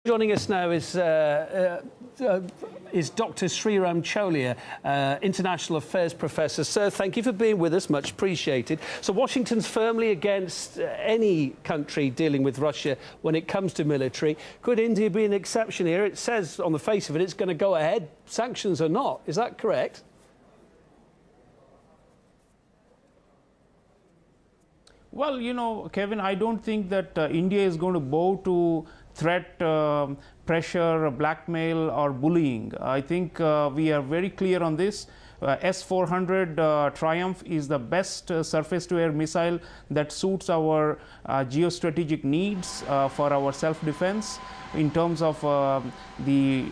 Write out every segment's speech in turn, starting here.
Joining us now is Dr. Sreeram Chaulia, International Affairs Professor. Sir, thank you for being with us, much appreciated. So Washington's firmly against any country dealing with Russia when it comes to military. Could India be an exception here? It says on the face of it it's going to go ahead, sanctions or not. Is that correct? Well, you know, Kevin, I don't think that India is going to bow to threat, pressure, blackmail or bullying. I think we are very clear on this. S-400 Triumf is the best surface-to-air missile that suits our geostrategic needs for our self-defense in terms of the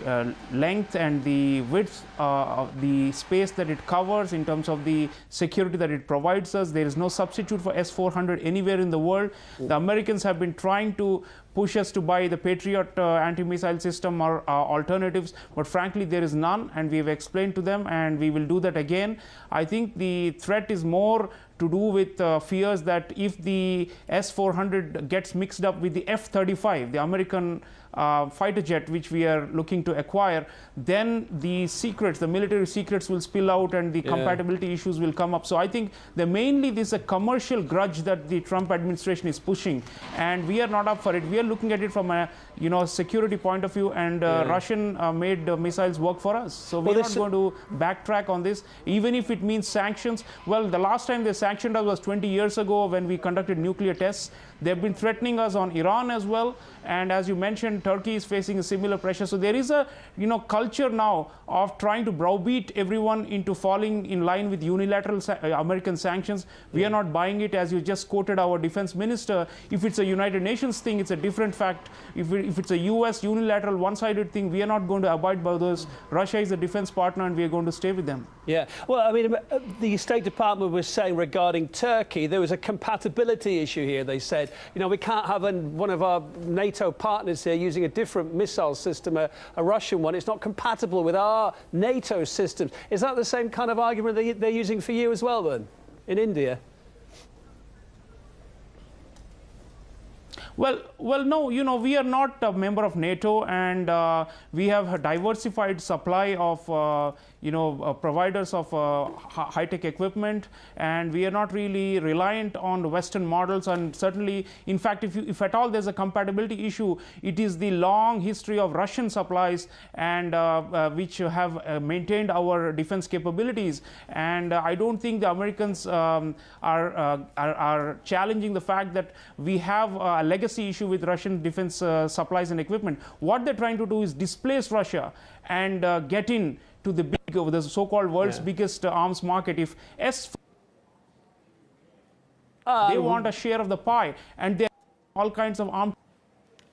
length and the width of the space that it covers, in terms of the security that it provides us. There is no substitute for S-400 anywhere in the world. The Americans have been trying to push us to buy the Patriot anti-missile system or alternatives, but frankly there is none, and we have explained to them, and we will do that again. I think the threat is more to do with fears that if the S-400 gets mixed up with the F-35, the American fighter jet which we are looking to acquire, then the secrets, the military secrets will spill out and the compatibility issues will come up. So I think that mainly this is a commercial grudge that the Trump administration is pushing, and we are not up for it. We are looking at it from a security point of view, and Russian made missiles work for us. So we are not going to backtrack on this, even if it means sanctions. Well, the last time they sanctioned us was 20 years ago when we conducted nuclear tests. They've been threatening us on Iran as well, and as you mentioned, Turkey is facing a similar pressure. So there is a culture now of trying to browbeat everyone into falling in line with unilateral American sanctions. We are not buying it, as you just quoted our defense minister. If it's a United Nations thing, it's a different fact. If it's a US unilateral one-sided thing, we are not going to abide by those. Russia is a defense partner and we are going to stay with them. Yeah, well, I mean, the State Department was saying regarding Turkey, there was a compatibility issue here. They said, we can't have one of our NATO partners here using a different missile system, a Russian one. It's not compatible with our NATO systems. Is that the same kind of argument they're using for you as well, then, in India? Well, no, we are not a member of NATO, and we have a diversified supply of, providers of high-tech equipment, and we are not really reliant on Western models. And certainly, in fact, if at all there's a compatibility issue, it is the long history of Russian supplies, and which have maintained our defense capabilities. And I don't think the Americans are challenging the fact that we have a legacy issue with Russian defense supplies and equipment. What they're trying to do is displace Russia and get in to the so-called world's biggest arms market. If they want a share of the pie, and they have all kinds of arms.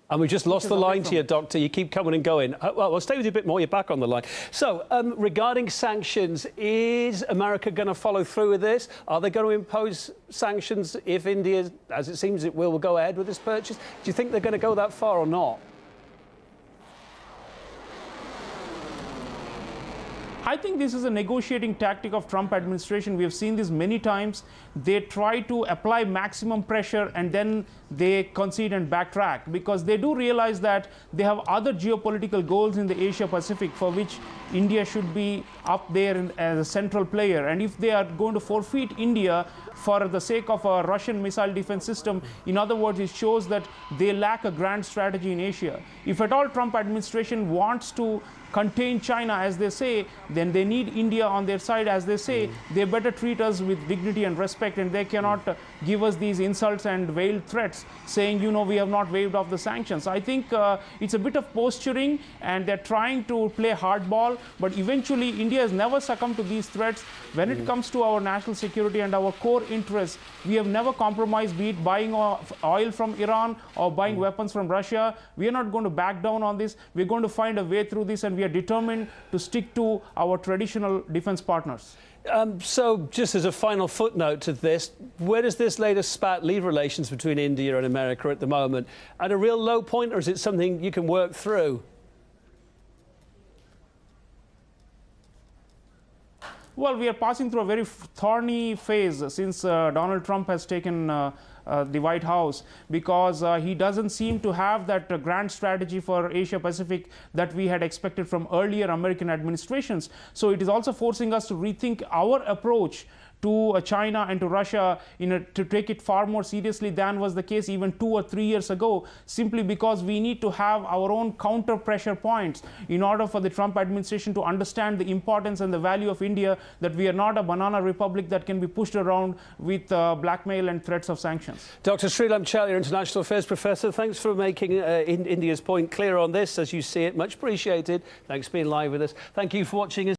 And we just lost the line to you, Doctor. You keep coming and going. Well, we'll stay with you a bit more. You're back on the line. So, regarding sanctions, is America going to follow through with this? Are they going to impose sanctions if India, as it seems it will go ahead with this purchase? Do you think they're going to go that far or not? I think this is a negotiating tactic of Trump administration. We have seen this many times. They try to apply maximum pressure and then they concede and backtrack, because they do realize that they have other geopolitical goals in the Asia Pacific for which India should be up there as a central player. And if they are going to forfeit India for the sake of a Russian missile defense system, in other words, it shows that they lack a grand strategy in Asia. If at all Trump administration wants to contain China, as they say, then they need India on their side, as they say. They better treat us with dignity and respect, and they cannot give us these insults and veiled threats saying, we have not waived off the sanctions. I think it's a bit of posturing, and they're trying to play hardball, but eventually India has never succumbed to these threats. When it comes to our national security and our core interests, we have never compromised, be it buying oil from Iran or buying weapons from Russia. We are not going to back down on this. We're going to find a way through this, and we are determined to stick to our traditional defense partners. So, just as a final footnote to this, where does this latest spat leave relations between India and America at the moment? At a real low point, or is it something you can work through? Well, we are passing through a very thorny phase since Donald Trump has taken the White House, because he doesn't seem to have that grand strategy for Asia Pacific that we had expected from earlier American administrations. So it is also forcing us to rethink our approach to China and to Russia, to take it far more seriously than was the case even 2 or 3 years ago, simply because we need to have our own counter pressure points in order for the Trump administration to understand the importance and the value of India, that we are not a banana republic that can be pushed around with blackmail and threats of sanctions. Dr. Sreeram Chaulia, International Affairs Professor, thanks for making India's point clear on this as you see it. Much appreciated. Thanks for being live with us. Thank you for watching us.